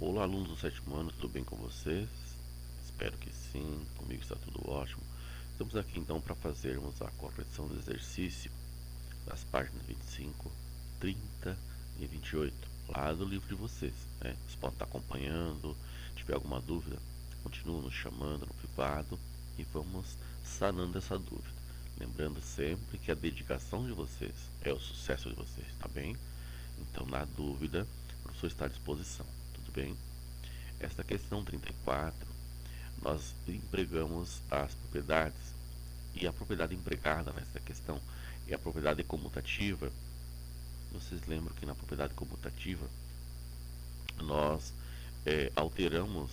Olá, alunos do sétimo ano, tudo bem com vocês? Espero que sim, comigo está tudo ótimo. Estamos aqui então para fazermos a correção do exercício das páginas 25, 30 e 28, lá do livro de vocês, né? Vocês podem estar acompanhando, se tiver alguma dúvida, continuem nos chamando no privado e vamos sanando essa dúvida. Lembrando sempre que a dedicação de vocês é o sucesso de vocês, tá bem? Então, na dúvida, o professor está à disposição, tudo bem? Esta questão 34, nós empregamos as propriedades, e a propriedade empregada nesta questão é a propriedade comutativa. Vocês lembram que na propriedade comutativa nós alteramos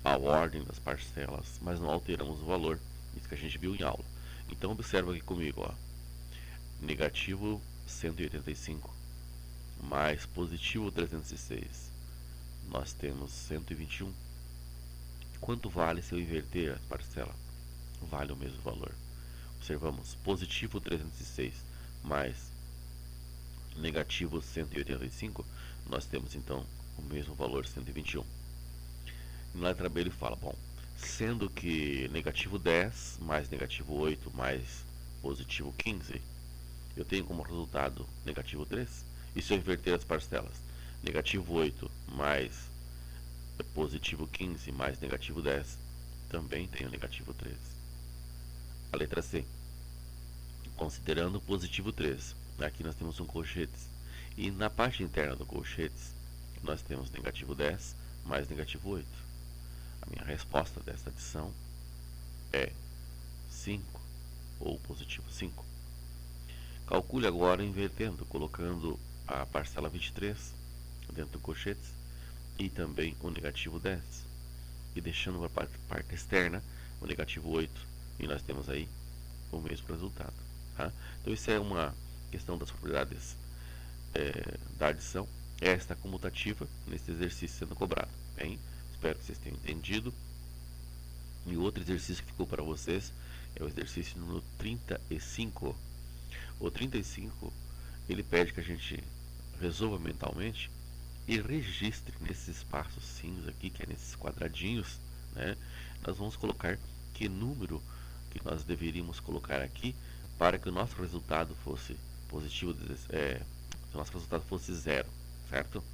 a ordem das parcelas, mas não alteramos o valor, isso que a gente viu em aula. Então observa aqui comigo, ó, negativo 185 mais positivo 306, nós temos 121. Quanto vale se eu inverter a parcela? Vale o mesmo valor. Observamos, positivo 306 mais negativo 185, nós temos então o mesmo valor, 121. Na letra B ele fala, bom, sendo que negativo 10 mais negativo 8 mais positivo 15, eu tenho como resultado negativo 3. E se eu inverter as parcelas? Negativo 8 mais positivo 15 mais negativo 10, também tenho negativo 3. A letra C, considerando positivo 3, aqui nós temos um colchetes, e na parte interna do colchetes nós temos negativo 10 mais negativo 8. A minha resposta dessa adição é 5, ou positivo 5. Calcule agora invertendo, colocando a parcela 23 dentro do colchetes e também o negativo 10, e deixando para a parte externa o negativo 8, e nós temos aí o mesmo resultado, tá? Então isso é uma questão das propriedades da adição, esta comutativa nesse exercício sendo cobrado. Bem, espero que vocês tenham entendido. E outro exercício que ficou para vocês é o exercício número 35. O 35, ele pede que a gente resolva mentalmente e registre nesses espaços cinza aqui, que é nesses quadradinhos, né? Nós vamos colocar que número que nós deveríamos colocar aqui para que o nosso resultado fosse positivo, o nosso resultado fosse 0, certo?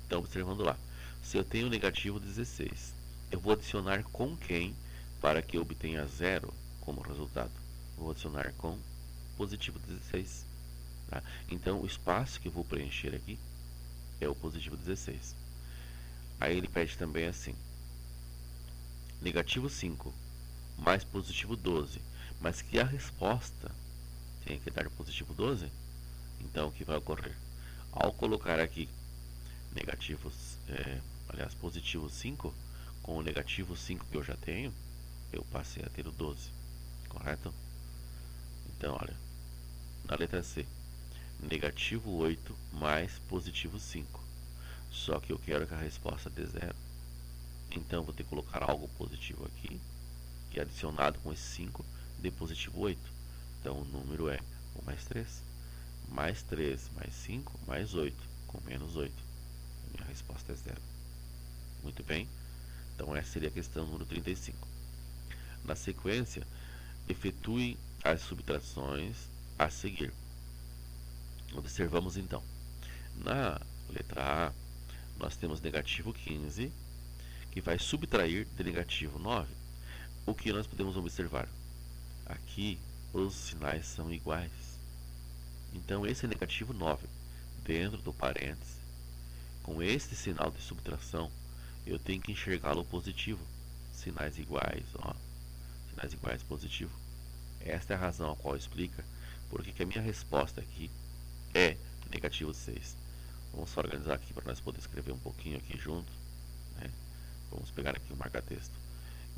Então, observando lá, se eu tenho negativo 16, eu vou adicionar com quem para que eu obtenha 0 como resultado? Vou adicionar com positivo 16. Tá? Então, o espaço que eu vou preencher aqui é o positivo 16. Aí ele pede também assim, negativo 5 mais positivo 12, mas que a resposta tenha que dar positivo 12. Então, o que vai ocorrer? Ao colocar aqui positivo 5, com o negativo 5 que eu já tenho, eu passei a ter o 12, correto? Então, olha, na letra C, negativo 8 mais positivo 5, só que eu quero que a resposta dê 0, então vou ter que colocar algo positivo aqui, e adicionado com esse 5, dê positivo 8, então o número é 1 mais 3 mais 5 mais 8, com menos 8, a minha resposta é 0. Muito bem, então essa seria a questão número 35. Na sequência, efetue as subtrações a seguir. Observamos então, na letra A, nós temos negativo 15, que vai subtrair de negativo 9. O que nós podemos observar? Aqui, os sinais são iguais. Então, esse é negativo 9, dentro do parêntese, com este sinal de subtração, eu tenho que enxergá-lo positivo. Sinais iguais, ó, sinais iguais positivo. Esta é a razão a qual explica porque que a minha resposta aqui é negativo 6. Vamos só organizar aqui para nós poder escrever um pouquinho aqui junto, né? Vamos pegar aqui o marca-texto.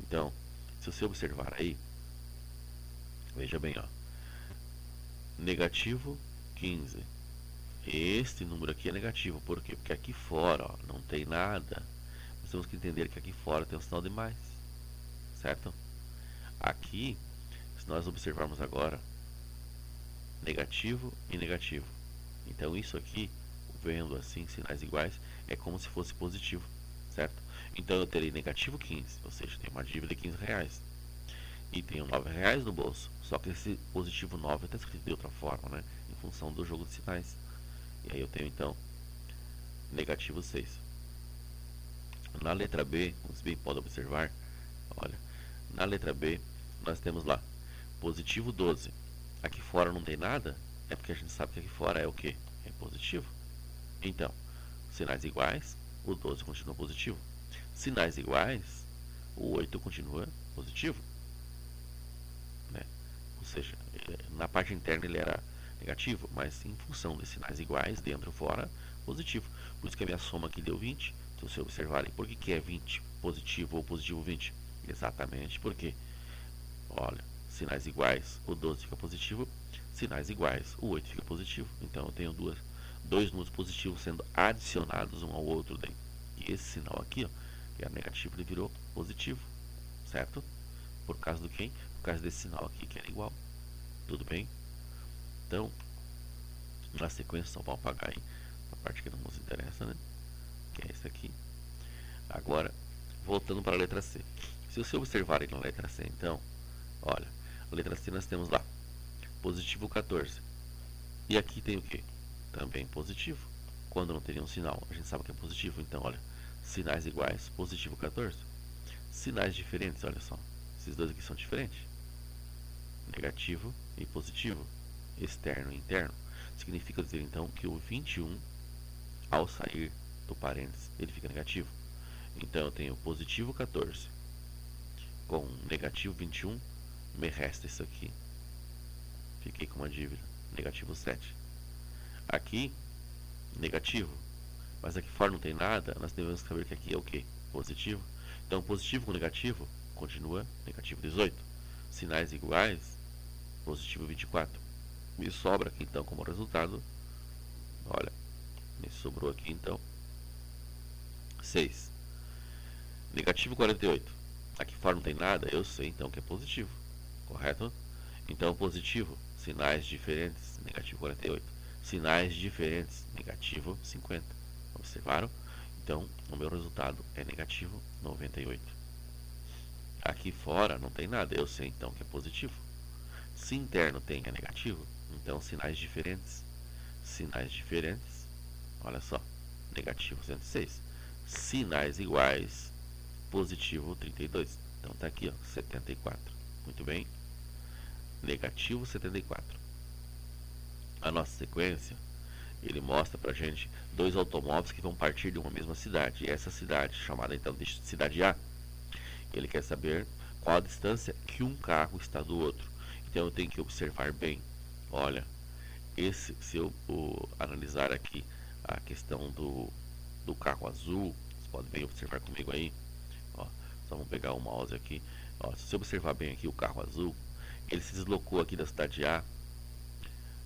Então, se você observar aí, veja bem, ó, negativo 15. Este número aqui é negativo, por quê? Porque aqui fora, ó, não tem nada. Nós temos que entender que aqui fora tem um sinal de mais, certo? Aqui, se nós observarmos agora, negativo e negativo. Então isso aqui, vendo assim, sinais iguais, é como se fosse positivo, certo? Então eu terei negativo 15, ou seja, tenho uma dívida de 15 reais. E tenho 9 reais no bolso. Só que esse positivo 9 está escrito de outra forma, né? Em função do jogo de sinais. E aí eu tenho então negativo 6. Na letra B, como você bem pode observar, olha, na letra B nós temos lá positivo 12. Aqui fora não tem nada, é porque a gente sabe que aqui fora é o que? É positivo. Então, sinais iguais, o 12 continua positivo. Sinais iguais, o 8 continua positivo. Né? Ou seja, na parte interna ele era negativo, mas em função de sinais iguais, dentro e fora, positivo. Por isso que a minha soma aqui deu 20. Se vocês observarem, por que é 20 positivo ou positivo 20? Exatamente porque, olha, sinais iguais, o 12 fica positivo, sinais iguais, o 8 fica positivo. Então eu tenho dois números positivos sendo adicionados um ao outro. Daí. E esse sinal aqui, ó, que era negativo, ele virou positivo, certo? Por causa do quem? Por causa desse sinal aqui que era igual. Tudo bem? Então, na sequência, só vamos apagar aí a parte que não nos interessa, né? Que é esse aqui. Agora, voltando para a letra C. Se você observarem na letra C, então, olha, a letra C nós temos lá, positivo 14. E aqui tem o que? Também positivo. Quando não teria um sinal, a gente sabe que é positivo. Então, olha, sinais iguais, positivo 14. Sinais diferentes, olha só. Esses dois aqui são diferentes. Negativo e positivo. Externo e interno. Significa dizer, então, que o 21, ao sair do parênteses, ele fica negativo. Então, eu tenho positivo 14 com negativo 21. Me resta isso aqui. Fiquei com uma dívida. Negativo 7. Aqui, negativo. Mas aqui fora não tem nada. Nós devemos saber que aqui é o que? Positivo. Então, positivo com negativo continua negativo 18. Sinais iguais, positivo 24. Me sobra aqui então como resultado, olha, me sobrou aqui então 6. Negativo 48. Aqui fora não tem nada, eu sei então que é positivo, correto? Então positivo, sinais diferentes, negativo 48. Sinais diferentes, negativo 50. Observaram? Então o meu resultado é negativo 98. Aqui fora não tem nada, eu sei então que é positivo. Se interno tem é negativo, então sinais diferentes, olha só, negativo 106. Sinais iguais, positivo 32. Então tá aqui, ó, 74. Muito bem. Negativo 74. A nossa sequência, ele mostra pra gente dois automóveis que vão partir de uma mesma cidade. E essa cidade, chamada então de cidade A, ele quer saber qual a distância que um carro está do outro. Então eu tenho que observar bem. Olha, se eu analisar aqui a questão do carro azul, você pode bem observar comigo aí. Ó, só vamos pegar o mouse aqui. Ó, se você observar bem aqui o carro azul, ele se deslocou aqui da cidade A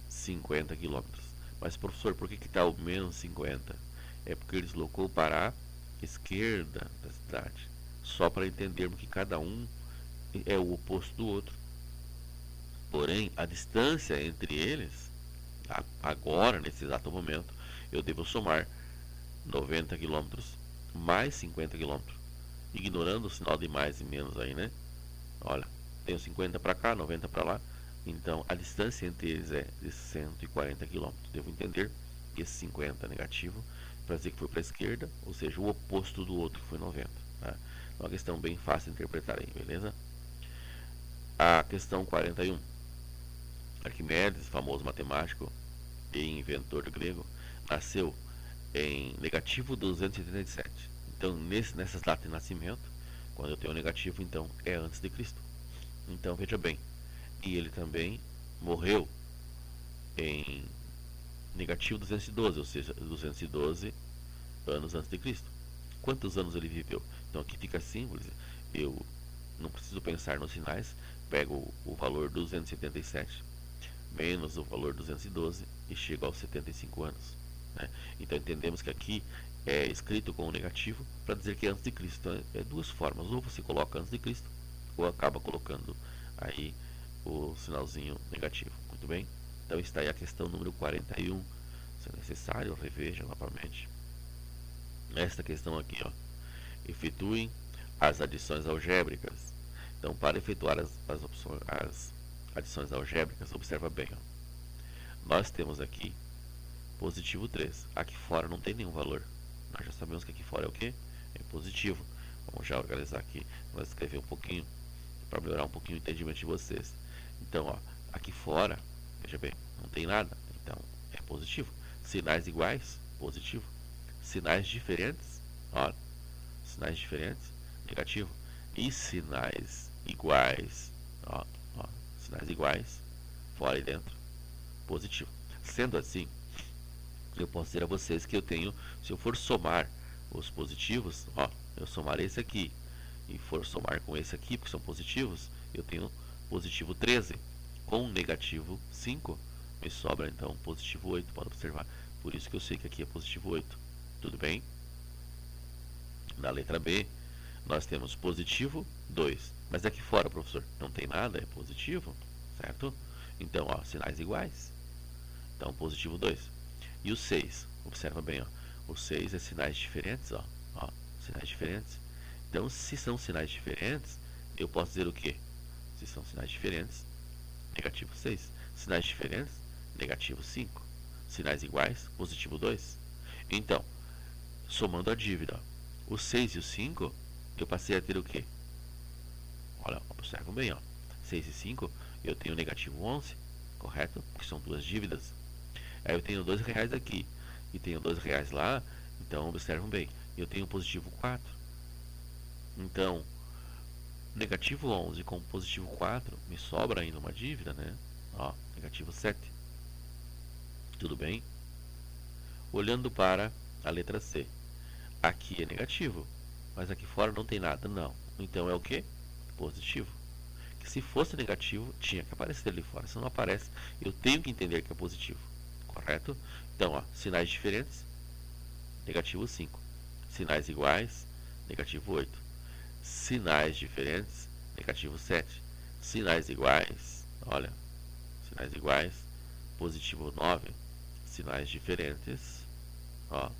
50 km. Mas professor, por que está o menos 50? É porque ele deslocou para a esquerda da cidade. Só para entendermos que cada um é o oposto do outro. Porém, a distância entre eles, agora, nesse exato momento, eu devo somar 90 km mais 50 km. Ignorando o sinal de mais e menos aí, né? Olha, tenho 50 para cá, 90 para lá. Então, a distância entre eles é de 140 km. Devo entender que esse 50 negativo para dizer que foi para a esquerda, ou seja, o oposto do outro foi 90. Tá? É uma questão bem fácil de interpretar aí, beleza? A questão 41. Arquimedes, famoso matemático e inventor grego, nasceu em negativo 287. Então, nessas datas de nascimento, quando eu tenho negativo, então é antes de Cristo. Então, veja bem, e ele também morreu em negativo 212, ou seja, 212 anos antes de Cristo. Quantos anos ele viveu? Então, aqui fica simples, eu não preciso pensar nos sinais, pego o valor 277 menos o valor 212 e chego aos 75 anos. Né? Então entendemos que aqui é escrito com o negativo para dizer que é antes de Cristo. Então, é duas formas, ou você coloca antes de Cristo ou acaba colocando aí o sinalzinho negativo. Muito bem? Então está aí a questão número 41. Se é necessário, reveja novamente. Esta questão aqui, ó, efetuem as adições algébricas. Então, para efetuar as adições algébricas, observa bem. Ó. Nós temos aqui positivo 3. Aqui fora não tem nenhum valor. Nós já sabemos que aqui fora é o quê? É positivo. Vamos já organizar aqui. Vamos escrever um pouquinho para melhorar um pouquinho o entendimento de vocês. Então, ó, aqui fora, veja bem, não tem nada. Então, é positivo. Sinais iguais, positivo. Sinais diferentes, ó, sinais diferentes, negativo. E sinais iguais, ó, sinais iguais, fora e dentro, positivo. Sendo assim, eu posso dizer a vocês que eu tenho, se eu for somar os positivos, ó, eu somar esse aqui e for somar com esse aqui, porque são positivos, eu tenho positivo 13 com negativo 5, me sobra então positivo 8, pode observar. Por isso que eu sei que aqui é positivo 8. Tudo bem? Na letra B, nós temos positivo 2. Mas aqui fora, professor, não tem nada, é positivo, certo? Então, ó, sinais iguais. Então, positivo 2. E o 6, observa bem, ó. O 6 é sinais diferentes, ó. Sinais diferentes. Então, se são sinais diferentes, eu posso dizer o quê? Se são sinais diferentes, negativo 6. Sinais diferentes, negativo 5. Sinais iguais, positivo 2. Então, somando a dívida, o 6 e o 5, eu passei a ter o quê? Olha, observam bem, ó. 6 e 5, eu tenho negativo 11, correto? Porque são duas dívidas. Aí eu tenho R$2 aqui e tenho R$2 lá, então observam bem, eu tenho positivo 4. Então, negativo 11 com positivo 4, me sobra ainda uma dívida, né? Ó, negativo 7. Tudo bem? Olhando para a letra C. Aqui é negativo, mas aqui fora não tem nada, não. Então é o que? Positivo. Que se fosse negativo, tinha que aparecer ali fora. Se não aparece, eu tenho que entender que é positivo. Correto? Então, ó, sinais diferentes, negativo 5. Sinais iguais, negativo 8. Sinais diferentes, negativo 7. Sinais iguais, olha, sinais iguais, positivo 9. Sinais diferentes, ó,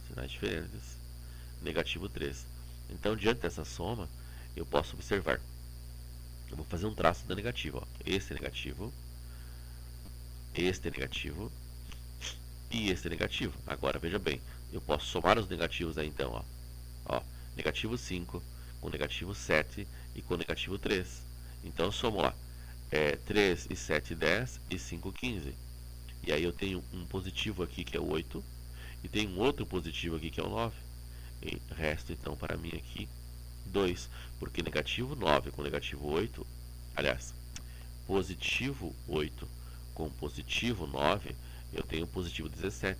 sinais diferentes, negativo 3. Então, diante dessa soma, eu posso observar. Eu vou fazer um traço da negativa, ó. Este é negativo, este é negativo e este é negativo. Agora, veja bem, eu posso somar os negativos aí então, ó, negativo 5 com negativo 7 e com negativo 3. Então, eu somo lá, 3 e 7, 10 e 5, 15. E aí eu tenho um positivo aqui que é o 8 e tenho um outro positivo aqui que é o 9. E resta então para mim aqui 2, porque negativo 9 com negativo 8, aliás, positivo 8 com positivo 9, eu tenho positivo 17.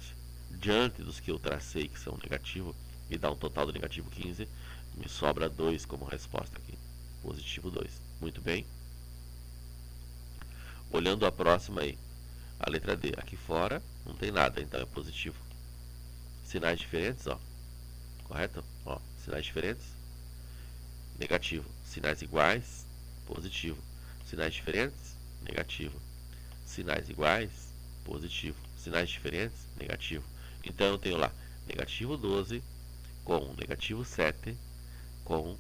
Diante dos que eu tracei que são negativo, e dá um total de negativo 15, me sobra 2 como resposta aqui, positivo 2. Muito bem? Olhando a próxima aí, a letra D, aqui fora não tem nada, então é positivo. Sinais diferentes, ó, correto? Ó, sinais diferentes, negativo. Sinais iguais, positivo. Sinais diferentes, negativo. Sinais iguais, positivo. Sinais diferentes, negativo. Então eu tenho lá negativo 12 com negativo 7 com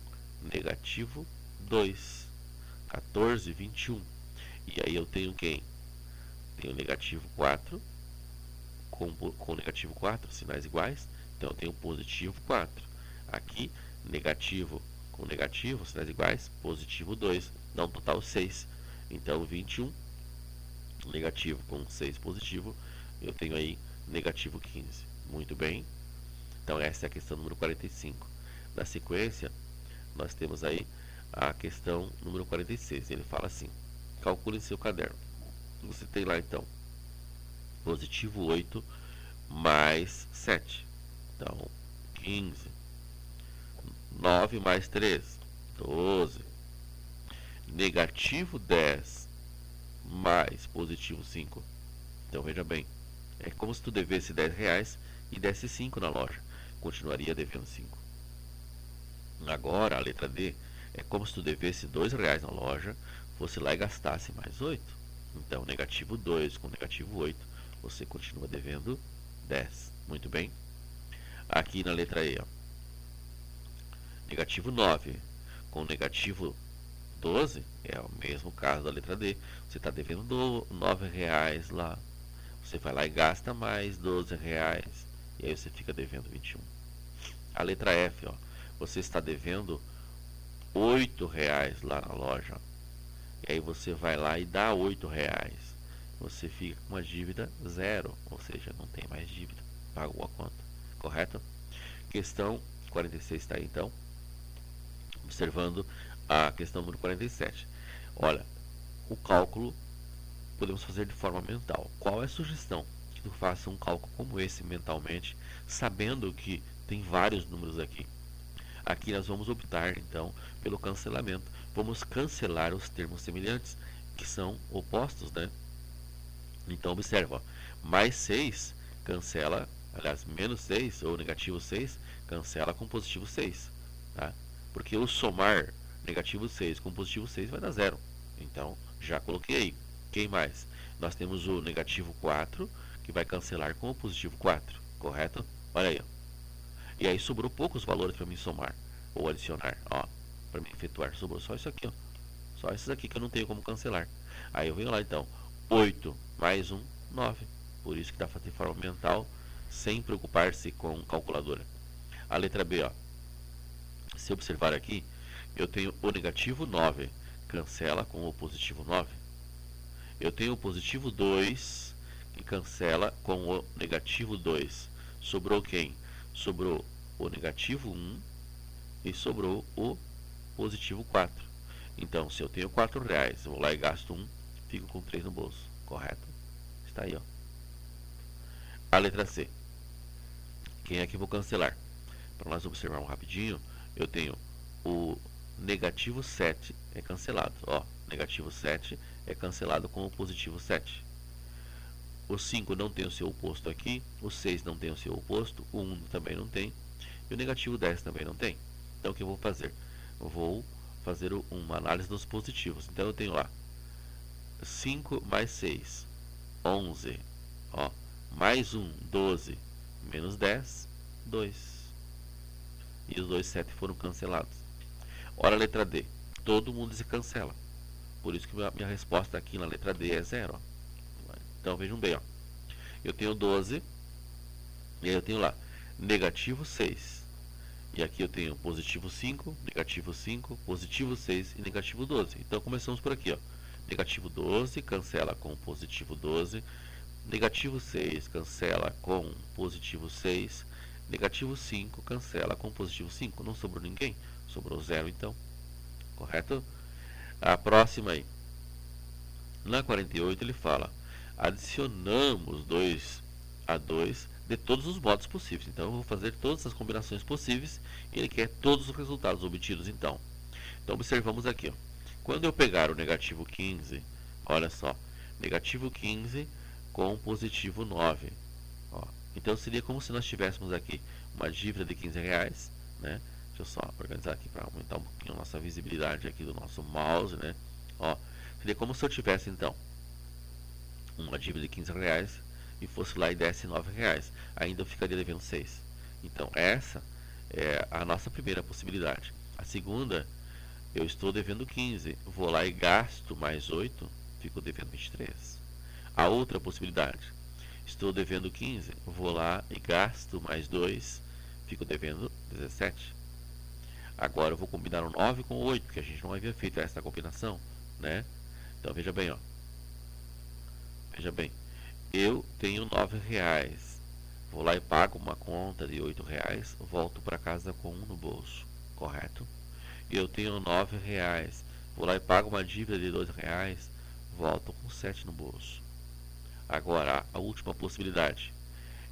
negativo 2. 14, 21. E aí eu tenho quem? Tenho negativo 4 com negativo 4, sinais iguais. Então eu tenho positivo 4. Aqui, negativo com negativo, sinais iguais, positivo 2, dá um total 6. Então 21, negativo com 6 positivo, eu tenho aí negativo 15. Muito bem. Então essa é a questão número 45. Na sequência, nós temos aí a questão número 46. Ele fala assim: calcule em seu caderno. Você tem lá então positivo 8 mais 7. Então 15. 9 mais 3, 12. Negativo 10 mais positivo 5. Então veja bem, é como se tu devesse R$10 e desse 5 na loja. Continuaria devendo 5. Agora, a letra D, é como se tu devesse R$2 na loja, fosse lá e gastasse mais 8. Então, negativo 2 com negativo 8, você continua devendo 10. Muito bem? Aqui na letra E, ó, negativo 9 com negativo 12, é o mesmo caso da letra D. Você está devendo R$9 lá. Você vai lá e gasta mais R$12. E aí você fica devendo 21. A letra F, ó, você está devendo R$8 lá na loja. E aí você vai lá e dá R$8. Você fica com uma dívida zero, ou seja, não tem mais dívida. Pagou a conta, correto? Questão 46 está aí, então. Observando a questão número 47. Olha, o cálculo podemos fazer de forma mental. Qual é a sugestão? Que tu faça um cálculo como esse mentalmente, sabendo que tem vários números aqui. Aqui nós vamos optar, então, pelo cancelamento. Vamos cancelar os termos semelhantes, que são opostos, né? Então, observa, ó, mais 6 cancela, aliás, menos 6 ou negativo 6 cancela com positivo 6, tá? Porque o somar negativo 6 com positivo 6 vai dar zero. Então, já coloquei aí. Quem mais? Nós temos o negativo 4, que vai cancelar com o positivo 4, correto? Olha aí, ó. E aí sobrou poucos valores para mim somar ou adicionar, ó. Para mim efetuar, sobrou só isso aqui, ó. Só esses aqui que eu não tenho como cancelar. Aí eu venho lá, então, 8 mais 1, 9. Por isso que dá para fazer de forma mental, sem preocupar-se com calculadora. A letra B, ó. Se observar aqui, eu tenho o negativo 9, cancela com o positivo 9. Eu tenho o positivo 2, que cancela com o negativo 2. Sobrou quem? Sobrou o negativo 1 e sobrou o positivo 4. Então, se eu tenho R$4, eu vou lá e gasto 1, fico com 3 no bolso, correto? Está aí, ó. A letra C. Quem é que eu vou cancelar? Para nós observarmos rapidinho, eu tenho o negativo 7 é cancelado, ó. Negativo 7 é cancelado com o positivo 7. O 5 não tem o seu oposto aqui, o 6 não tem o seu oposto, o 1 também não tem, e o negativo 10 também não tem. Então, o que eu vou fazer? Eu vou fazer uma análise dos positivos. Então, eu tenho lá 5 mais 6, 11, ó, mais 1, 12, menos 10, 2. E os dois 7 foram cancelados. Ora, a letra D. Todo mundo se cancela. Por isso que minha resposta aqui na letra D é 0. Ó. Então, vejam bem, ó. Eu tenho 12, e aí eu tenho lá negativo 6. E aqui eu tenho positivo 5, negativo 5, positivo 6 e negativo 12. Então, começamos por aqui, ó. Negativo 12 cancela com positivo 12. Negativo 6 cancela com positivo 6. Negativo 5 cancela com positivo 5. Não sobrou ninguém. Sobrou 0, então. Correto? A próxima aí. Na 48 ele fala: adicionamos 2 a 2 de todos os modos possíveis. Então eu vou fazer todas as combinações possíveis e ele quer todos os resultados obtidos então. Então observamos aqui, ó. Quando eu pegar o negativo 15, olha só, negativo 15 com positivo 9. Ó. Então seria como se nós tivéssemos aqui uma dívida de R$15, né? Deixa eu só organizar aqui para aumentar um pouquinho a nossa visibilidade aqui do nosso mouse, né? Ó, seria como se eu tivesse então uma dívida de R$15 e fosse lá e desse R$9, ainda eu ficaria devendo 6. Então essa é a nossa primeira possibilidade. A segunda, eu estou devendo 15, vou lá e gasto mais 8, fico devendo 23. A outra possibilidade, estou devendo 15, vou lá e gasto mais 2, fico devendo 17. Agora eu vou combinar o 9 com o 8, porque a gente não havia feito essa combinação, né? Então veja bem, ó. Veja bem, eu tenho R$9, vou lá e pago uma conta de R$8, volto para casa com 1 no bolso, correto? Eu tenho R$9, vou lá e pago uma dívida de R$2, volto com 7 no bolso. Agora, a última possibilidade,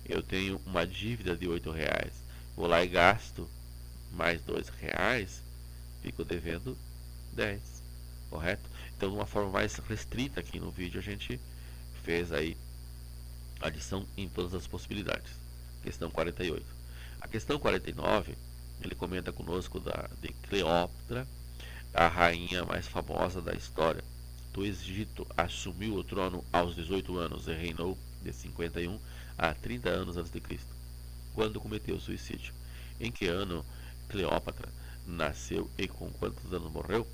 eu tenho uma dívida de R$8, vou lá e gasto mais R$2, fico devendo 10, correto? Então, de uma forma mais restrita aqui no vídeo, a gente fez aí adição em todas as possibilidades. Questão 48. A questão 49, ele comenta conosco de Cleópatra, a rainha mais famosa da história do Egito, assumiu o trono aos 18 anos e reinou de 51 a 30 anos antes de Cristo, quando cometeu suicídio. Em que ano Cleópatra nasceu e com quantos anos morreu.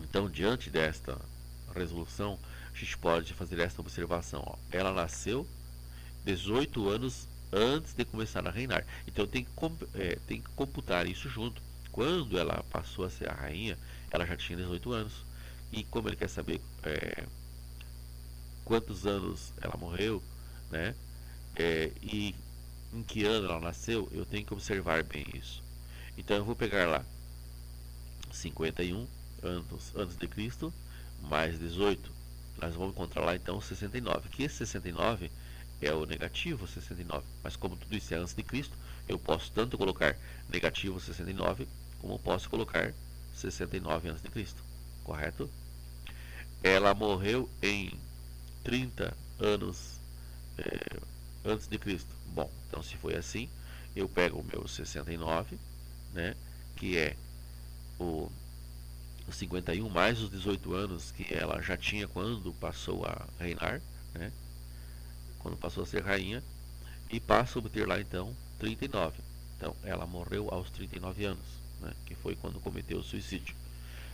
Então, diante desta resolução, a gente pode fazer esta observação. Ó. Ela nasceu 18 anos antes de começar a reinar. Então, tem que computar isso junto. Quando ela passou a ser a rainha, ela já tinha 18 anos. E como ele quer saber quantos anos ela morreu, né? E em que ano ela nasceu, eu tenho que observar bem isso. Então eu vou pegar lá 51 anos antes de Cristo mais 18. Nós vamos encontrar lá então 69. Que esse 69 é o negativo 69. Mas como tudo isso é antes de Cristo, eu posso tanto colocar negativo 69 como posso colocar 69 antes de Cristo. Correto? Ela morreu em 30 anos antes de Cristo. Bom, então se foi assim, eu pego o meu 69, né, que é o 51 mais os 18 anos que ela já tinha quando passou a reinar, né, quando passou a ser rainha, e passo a obter lá então 39. Então ela morreu aos 39 anos, né, que foi quando cometeu o suicídio.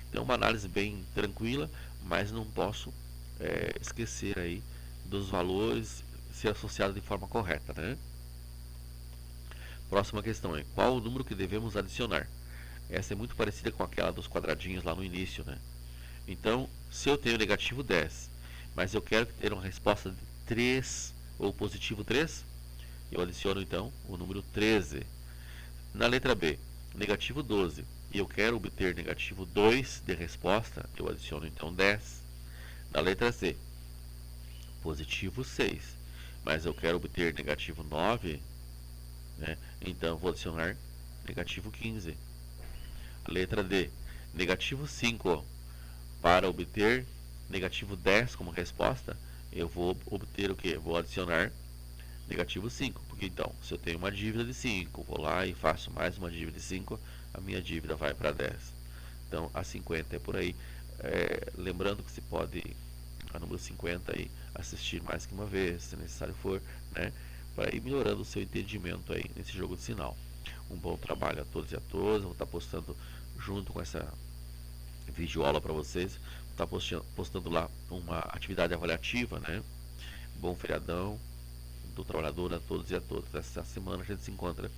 Então uma análise bem tranquila, mas não posso esquecer aí dos valores ser associados de forma correta, né? Próxima questão é: qual o número que devemos adicionar? Essa é muito parecida com aquela dos quadradinhos lá no início, né? Então, se eu tenho negativo 10, mas eu quero ter uma resposta de 3 ou positivo 3, eu adiciono então o número 13. Na letra B, negativo 12, e eu quero obter negativo 2 de resposta, eu adiciono então 10. Na letra C, positivo 6, mas eu quero obter negativo 9, né? Então eu vou adicionar negativo 15. Letra D, negativo 5. Para obter negativo 10 como resposta, eu vou obter o que? Vou adicionar negativo 5. Porque então, se eu tenho uma dívida de 5, vou lá e faço mais uma dívida de 5, a minha dívida vai para 10. Então, a 50 é por aí. Lembrando que se pode, a número 50, aí, assistir mais que uma vez, se necessário for, né? Para ir melhorando o seu entendimento aí nesse jogo de sinal. Um bom trabalho a todos e a todas. Vou estar postando junto com essa videoaula para vocês. Vou estar postando lá uma atividade avaliativa, né? Bom feriadão do trabalhador a todos e a todas. Essa semana a gente se encontra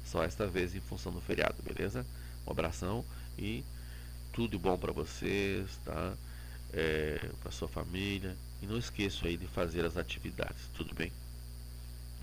só esta vez em função do feriado, beleza? Um abração e tudo de bom para vocês, tá? Para sua família. E não esqueça aí de fazer as atividades, tudo bem?